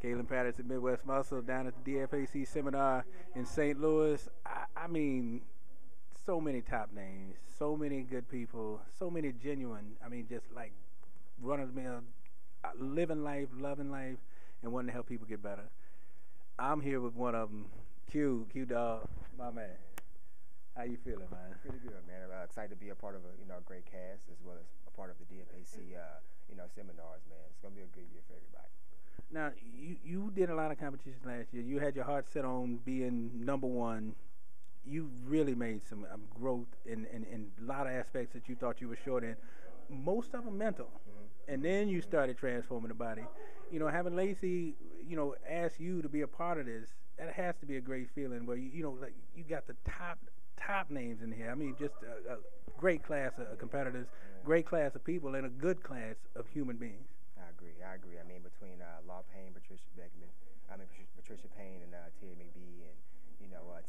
Kalen Patterson, Midwest Muscle, down at the DFAC seminar in St. Louis. I mean, so many top names, so many good people, so many genuine. I mean, just like run of the mill, living life, loving life, and wanting to help people get better. I'm here with one of them, Q Dog, my man. How you feeling, man? Pretty good, man. Excited to be a part of a great cast as well as a part of the DFAC seminars, man. It's gonna be a good year for everybody. Now, you did a lot of competitions last year. You had your heart set on being number one. You really made some growth in a lot of aspects that you thought you were short in. Most of them mental. Mm-hmm. And then you started transforming the body. Having Lacy, ask you to be a part of this, that has to be a great feeling where, like you got the top names in here. I mean, just a great class of competitors, great class of people, and a good class of human beings. I agree. I mean, between Law Payne, Patricia Payne, and Ted McBee, and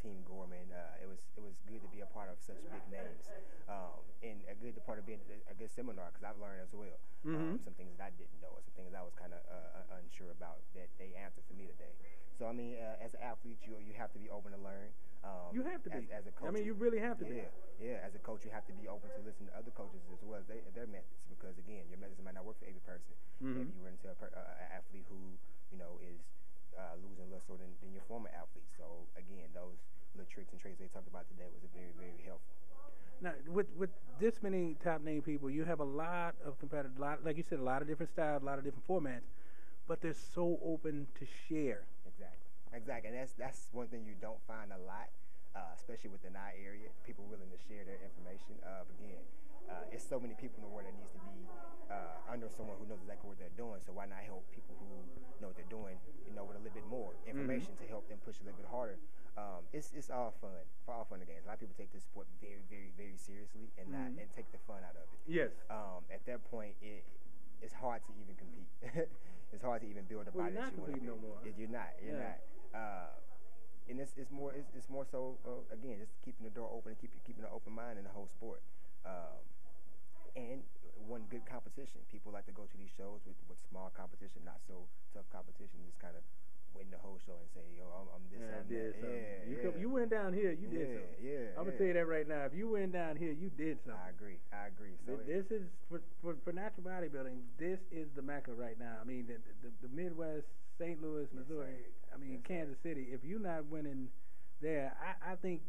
Team Gorman, it was good to be a part of such big names, and a good part of being a good seminar because I've learned as well. Mm-hmm. Some things that I didn't know, or some things I was kind of unsure about that they answered for me today. So I mean, as an athlete, you have to be open to learn. You have to be. As a coach, I mean, you really have to be. Yeah. As a coach, you have to be open to listen to other coaches as well as their methods, because again, your methods might not work for every person. Mm-hmm. Maybe you run into an athlete who is losing less so than your former athlete. So again, those little tricks and traits they talked about today was very, very helpful. Now, with this many top name people, you have a lot of competitors, like you said, a lot of different styles, a lot of different formats, but they're so open to share. Exactly, and that's one thing you don't find a lot, especially within our area. People willing to share their information. Again, it's so many people in the world that needs to be under someone who knows exactly what they're doing. So why not help people who know what they're doing, with a little bit more information to help them push a little bit harder. It's all fun, for all fun and games. A lot of people take this sport very, very, very seriously and not and take the fun out of it. Yes. At that point, it's hard to even compete. It's hard to even build a body that you want to build. No more. You're not. And it's more so again, just keeping the door open and keeping an open mind in the whole sport. And one good competition. People like to go to these shows with small competition, not so tough competition. Just kind of win the whole show and say, "Yo, I'm this, I'm that." Yeah, you went down here, you did something. Yeah. I'm gonna tell you that right now. If you went down here, you did something. I agree. So this is for natural bodybuilding. This is the mecca right now. I mean, the Midwest, St. Louis, Missouri. I mean, Kansas City. If you're not winning there, I think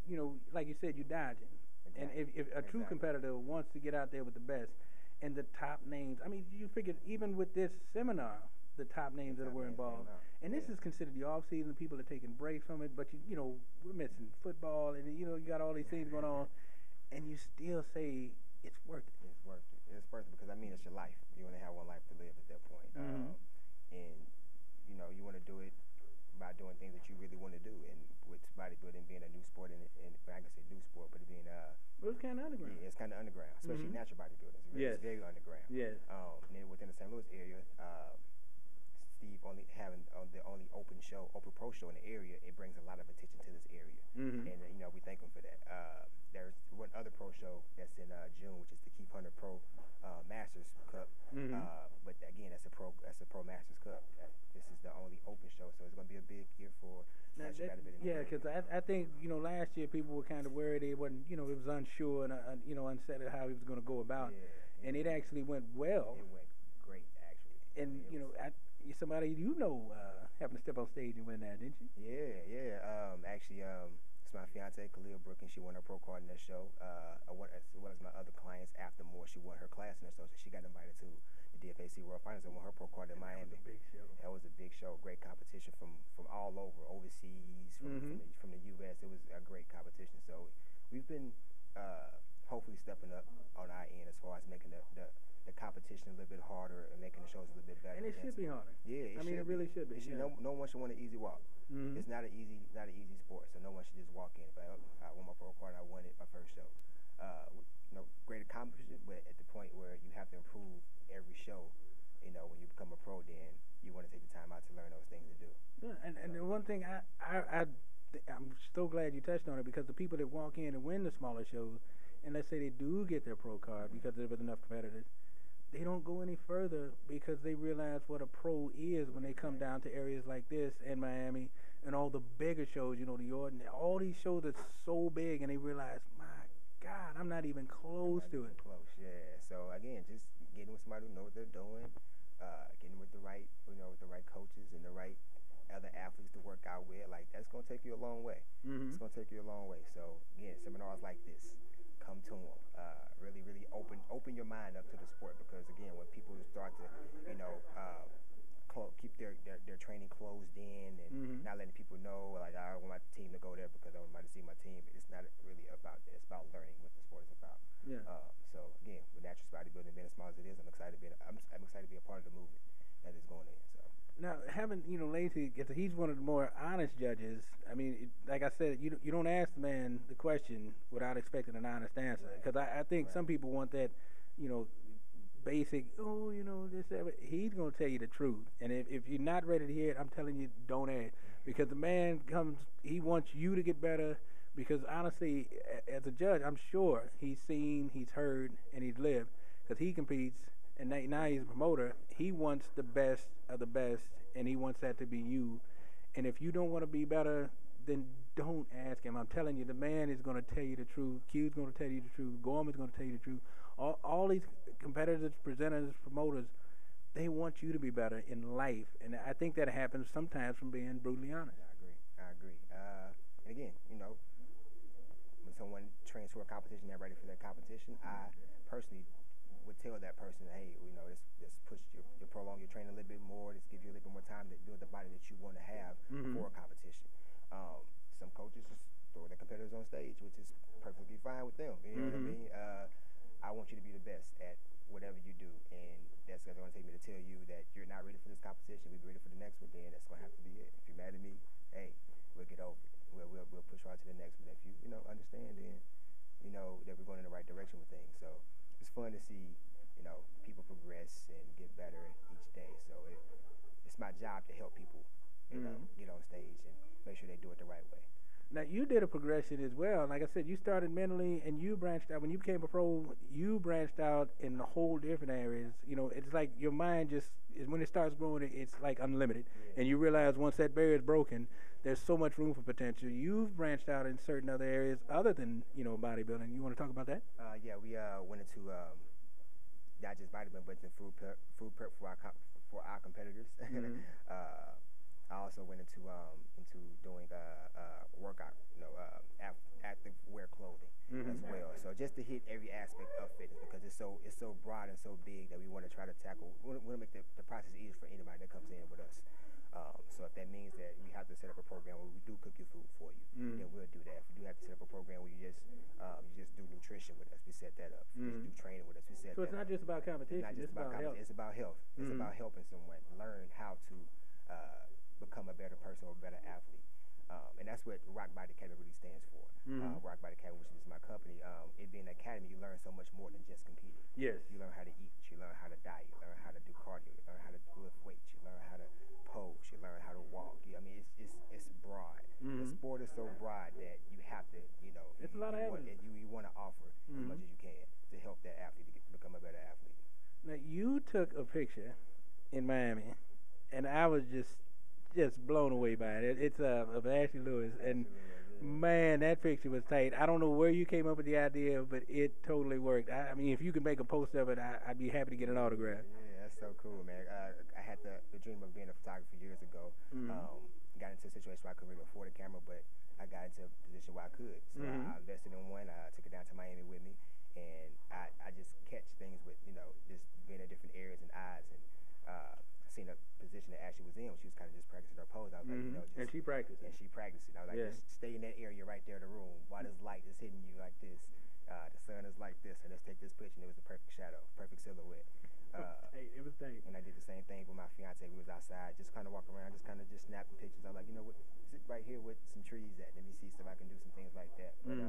like you said, you're dodging. Exactly. And if a true competitor wants to get out there with the best and the top names, I mean, you figure even with this seminar, the top names that were involved. And this is considered the off season. People are taking breaks from it, but we're missing football, and you got all these things going on, and you still say it's worth it. It's worth it. It's worth it because it's your life. You only have one life to live at that point, and you want to do it by doing things that you really want to do. And with bodybuilding being a new sport, and I can say new sport, but it being it's kind of underground. Yeah, it's kind of underground, especially natural bodybuilding. It's very underground. Yes. And then within the St. Louis area. Steve only having the only open pro show in the area, it brings a lot of attention to this area, and we thank him for that. There's one other pro show that's in June, which is the Keep 100 Pro Masters Cup, but again, that's a pro Masters Cup. This is the only open show, so it's going to be a big year for natural bodybuilding. Yeah, because I think last year people were kind of worried it wasn't it was unsure and unsettled how he was going to go about, and it actually went well. It went great actually, and somebody happened to step on stage and win that, didn't you? Yeah. Actually, it's my fiance Khalil Brook, and she won her pro card in that show. As well as my other clients after more, she won her class in that show, so she got invited to the DFAC World Finals and won her pro card in Miami. That was a big show. That was a big show. Great competition from all over, overseas, from the U.S. It was a great competition. So we've been hopefully stepping up on our end as far as making the competition a little bit harder and making the shows a little bit better. And it should be harder. Yeah, it really should be. No one should want an easy walk. It's not an easy sport, so no one should just walk in. But I won my pro card, I won it my first show. Great accomplishment, but at the point where you have to improve every show, when you become a pro, then you want to take the time out to learn those things to do. Yeah, and the one thing I'm so glad you touched on it, because the people that walk in and win the smaller shows, and let's say they do get their pro card because there was enough competitors, they don't go any further because they realize what a pro is when they come down to areas like this in Miami and all the bigger shows, you know, the Ordinary, all these shows are so big, and they realize, my God, I'm not even close to it. Close, yeah. So again, just getting with somebody who knows what they're doing, getting with the right, with the right coaches and the right other athletes to work out with, like that's gonna take you a long way. Mm-hmm. It's gonna take you a long way. So again, seminars like this, come to them. Really open your mind up to the sport, because again, when people start to, keep their training closed in and not letting people know, like I want my team to go there because I want to see my team. It's not really about that. It's about learning what the sport is about. Yeah. So again, with natural bodybuilding being as small as it is, I'm excited to be a part of the movement that is going in. So. Now, having, Lacy, he's one of the more honest judges. I mean, like I said, you don't ask the man the question without expecting an honest answer. Because I think some people want that, basic, this, that. But he's going to tell you the truth. And if you're not ready to hear it, I'm telling you, don't ask. Because the man he wants you to get better. Because honestly, as a judge, I'm sure he's seen, he's heard, and he's lived. Because he competes. And now he's a promoter. He wants the best of the best, and he wants that to be you. And if you don't want to be better, then don't ask him. I'm telling you, the man is going to tell you the truth. Q's going to tell you the truth. Gorman's going to tell you the truth. All these competitors, presenters, promoters, they want you to be better in life. And I think that happens sometimes from being brutally honest. I agree. And again, when someone trains for a competition, they're ready for that competition. I personally would tell that person, hey, let's push prolong your training a little bit more. Let's give you a little bit more time to build the body that you want to have for a competition. Some coaches just throw their competitors on stage, which is perfectly fine with them. You know what I mean? I want you to be the best at whatever you do, and that's going to take me to tell you that you're not ready for this competition. We'll be ready for the next one. Then that's going to have to be it. If you're mad at me, hey, we'll get over it. We'll push right to the next one. If you understand, then that we're going in the right direction with things. So it's fun to see, people progress and get better each day. So it's my job to help people, get on stage and make sure they do it the right way. Now, you did a progression as well. Like I said, you started mentally, and you branched out. When you became a pro, you branched out in a whole different areas. It's like your mind when it starts growing, it's like unlimited. Yeah. And you realize once that barrier is broken, there's so much room for potential. You've branched out in certain other areas other than, bodybuilding. You want to talk about that? Yeah, we went into not just bodybuilding, but into food prep for our competitors. I also went into doing workout, active wear clothing as well. So just to hit every aspect of fitness, because it's so broad and so big that we want to try to tackle. We want to make the process easier for anybody that comes in with us. So if that means that we have to set up a program where we do cook your food for you, then we'll do that. If we do have to set up a program where you just do nutrition with us, we set that up. If you just do training with us, we set that up. So it's not just about competition. It's about health. It's about health. It's about helping someone learn how to become a better person or a better athlete. And that's what Rock Body Academy really stands for. Rock Body Academy, which is my company, it being an academy, you learn so much more than just competing. Yes. You learn how to eat. You learn how to diet. You learn how to do cardio. You learn how to lift weights. You learn how to pose. You learn how to walk. It's broad. The sport is so broad that you have to, it's a lot of evidence. You want to offer as much as you can to help that athlete to become a better athlete. Now, you took a picture in Miami, and I was just blown away by it. It's of Ashley Lewis, and man, that picture was tight. I don't know where you came up with the idea, but it totally worked. I mean, if you could make a post of it, I'd be happy to get an autograph. Yeah, that's so cool, man. I had the dream of being a photographer years ago. Got into a situation where I couldn't really afford a camera, but I got into a position where I could. So I invested in one. I took it down to Miami with me, and I just catch things with, just being at different areas and eyes, and seen a position that Ashley was in when she was kind of just practicing her pose. I was like, and she practiced. And she practiced it. I was like, just stay in that area right there in the room. Why this light is hitting you like this? The sun is like this, and let's take this picture. And it was the perfect shadow, perfect silhouette. It was tight. And I did the same thing with my fiance. We was outside, just kind of walking around, just snapping pictures. I was like, what? Sit right here with some trees at. Let me see if I can do some things like that. But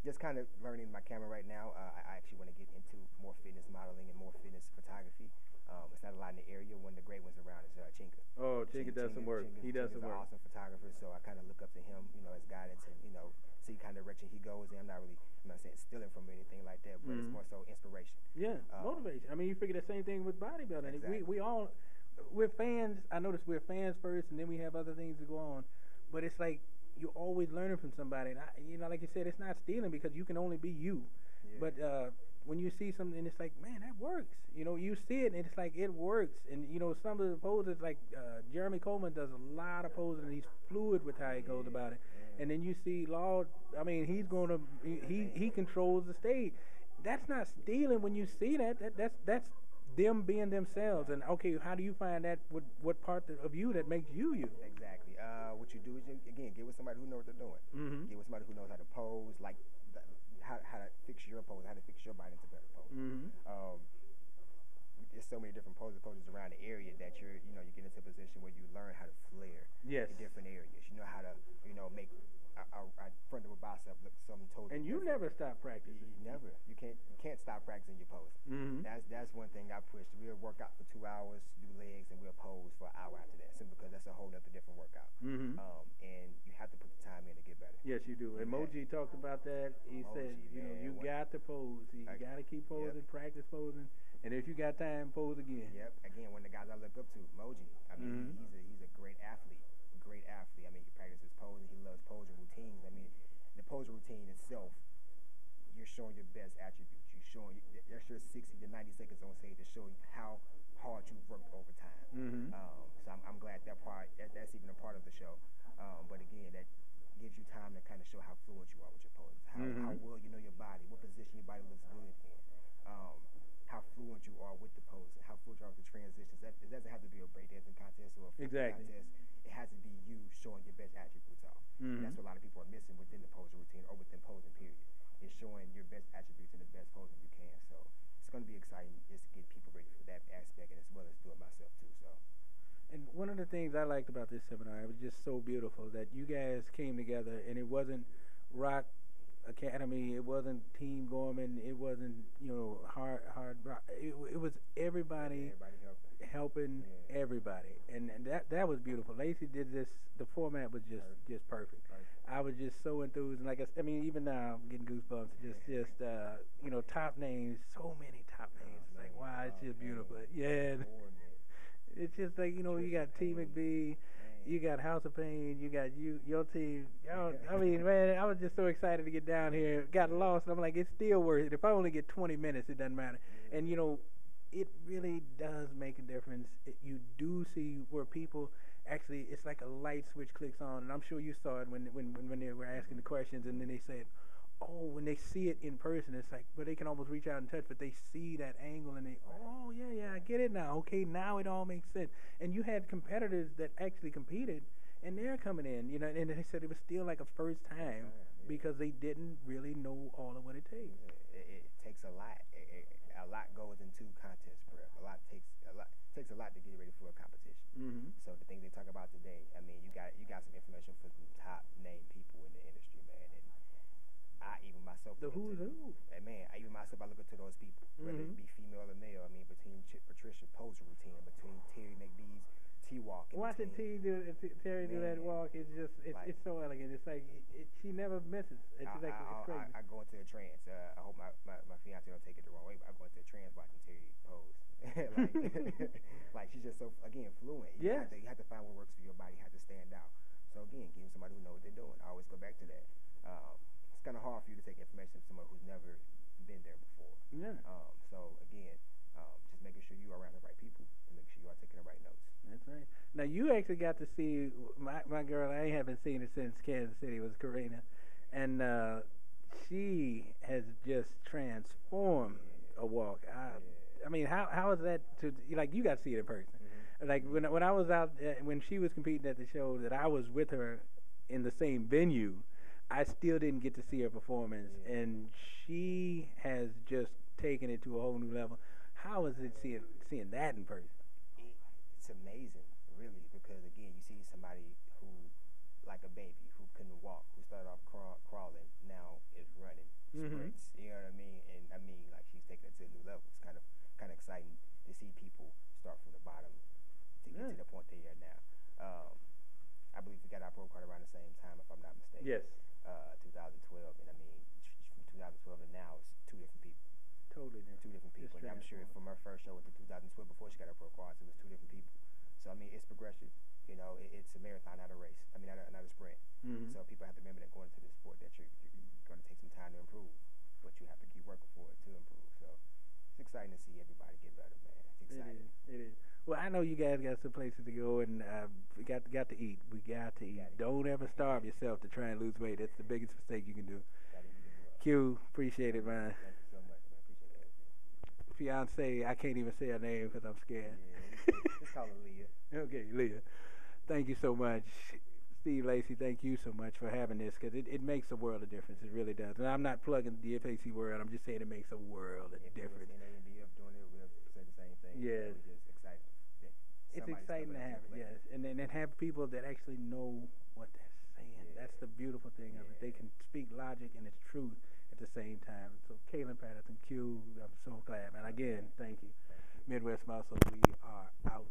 just kind of learning my camera right now. I actually want to get into more fitness modeling and more fitness photography. It's not a lot in the area. One of the great ones around is Chinka. Oh, Chinka does some work. He does some work. He's an awesome photographer, so I kind of look up to him, as guidance and, see kind of direction he goes in. I'm not saying stealing from anything like that, but it's more so inspiration. Yeah, motivation. I mean, you figure the same thing with bodybuilding. Exactly. We're fans. I notice we're fans first, and then we have other things to go on. But it's like you're always learning from somebody. And like you said, it's not stealing because you can only be you. Yeah. But when you see something, it's like, man, that works. You see it, and it's like it works. And some of the poses, like Jeremy Coleman does a lot of posing, and he's fluid with how he goes about it. And then you see Law. I mean, he controls the stage. That's not stealing when you see that. That's them being themselves. And okay, how do you find that? What part of you that makes you you? Exactly. What you do is again get with somebody who knows what they're doing. Mm-hmm. Get with somebody who knows how to pose, like how to fix your pose, how to fix your body into better pose. Mm-hmm. There's so many different poses around the area that you get into a position where you learn how to flare Yes. in different areas. You know how to make a front of a bicep look something totally. And you different. never stop practicing. You can't stop practicing your pose. Mm-hmm. That's one thing I push. We'll work out for 2 hours, do legs, and we'll pose for an hour after that, simply because that's a whole other different workout. Mm-hmm. And you have to put the time in to get better. Yes, you do. And Moji talked about that. He said, you got to pose. You got to keep posing, practice posing, and if you got time, pose again. Yep. Again, one of the guys I look up to, Moji. I mean, he's a great athlete. I mean, he practices posing. He loves posing routines. I mean, the posing routine itself, you're showing your best attributes. That's your 60 to 90 seconds on stage to show you how hard you've worked over time. Mm-hmm. So I'm glad that's even a part of the show. But again, that gives you time to kind of show how fluent you are with your poses, how well you know your body, what position your body looks good in, how fluent you are with the pose, how fluent you are with the transitions. It doesn't have to be a breakdancing contest or a exactly. contest. It has to be you showing your best attributes off. Mm-hmm. That's what a lot of people are missing within the posing routine or within posing period. Is showing your best attributes and the best posing you can. So it's going to be exciting just to get people ready for that aspect, and as well as do it myself too. So. And one of the things I liked about this seminar, it was just so beautiful that you guys came together, and it wasn't Rock Academy, it wasn't Team Gorman, it wasn't hard rock. It was everybody helping everybody, and that was beautiful. Lacy did this. The format was just perfect. I was just so enthused, and I mean, even now I'm getting goosebumps. Just top names, so many top names. It's like, wow, it's just beautiful. Yeah, it's just like you got T McBee. You got House of Pain, you got your team. I mean, man, I was just so excited to get down here. Got lost, and I'm like, it's still worth it. If I only get 20 minutes, it doesn't matter. And, it really does make a difference. You do see where people actually, it's like a light switch clicks on, and I'm sure you saw it when they were asking the questions, and then they said, when they see it in person, it's like, but they can almost reach out and touch, but they see that angle, and I get it now. Okay, now it all makes sense. And you had competitors that actually competed, and they're coming in, and they said it was still like a first time because they didn't really know all of what it takes. It takes a lot. A lot goes into contest prep. Takes a lot to get ready for a competition. Mm-hmm. So the things they talk about today, I mean, you got some information from some top name people in the industry, man, and I even myself. The who's who? Man, I look up to those people, whether it be female or male. I mean, between Patricia Poser routine, between Terry McBee's T-walk. Watching Terry do that walk, it's so elegant. It's like she never misses. It's crazy. I go into a trance. I hope my fiance don't take it the wrong way, but I go into a trance watching Terry pose. like she's just so fluent. You have to find what works for your body. You have to stand out. So again, give somebody who knows what they're doing. I always go back to that. It's kind of hard for you to take information from someone who's never been there before. Yeah. So again, just making sure you are around the right people and make sure you are taking the right notes. That's right. Now you actually got to see my girl. I haven't seen her since Kansas City. Was Karina, and she has just transformed a walk. I mean, how is that you got to see it in person? Mm-hmm. Like when I was out when she was competing at the show that I was with her in the same venue, I still didn't get to see her performance, and she has just taken it to a whole new level. How is it seeing that in person? It's amazing, really, because again, you see somebody who, like a baby, who couldn't walk, who started off crawling, now is running sprints. You know what I mean? And I mean, like she's taking it to a new level. It's kind of exciting to see people start from the bottom to get to the point they are now. I believe we got our pro card around the same time, if I'm not mistaken. Yes. 2010. I'm sure from her first show with the 2012, before she got her pro cards, it was 2 different people. So I mean, it's progression. You know, it's a marathon, not a race. I mean, not a sprint. Mm-hmm. So people have to remember that going into this sport that you're going to take some time to improve, but you have to keep working for it to improve. So it's exciting to see everybody get better, man. It's exciting. It is. Well, I know you guys got some places to go, and we got to eat. We got to eat. Don't ever starve yourself to try and lose weight. That's the biggest mistake you can do. Q, appreciate it, man. Thank you so much, man. Appreciate it. Fiance, I can't even say her name because I'm scared. Yeah, let's call her Leah. Okay, Leah. Thank you so much. Steve Lacy, thank you so much for having this, because it makes a world of difference. It really does. And I'm not plugging the DFAC world. I'm just saying it makes a world of difference. If doing it, we'll say the same thing. Yes. We're just excited. It's exciting to have it, yes. And then have people that actually know what they're saying. Yeah. That's the beautiful thing of it. They can speak logic and it's truth at the same time. So, Kaylin Patterson, Q, I'm so glad, man. Again, thank you. Midwest Muscle, we are out.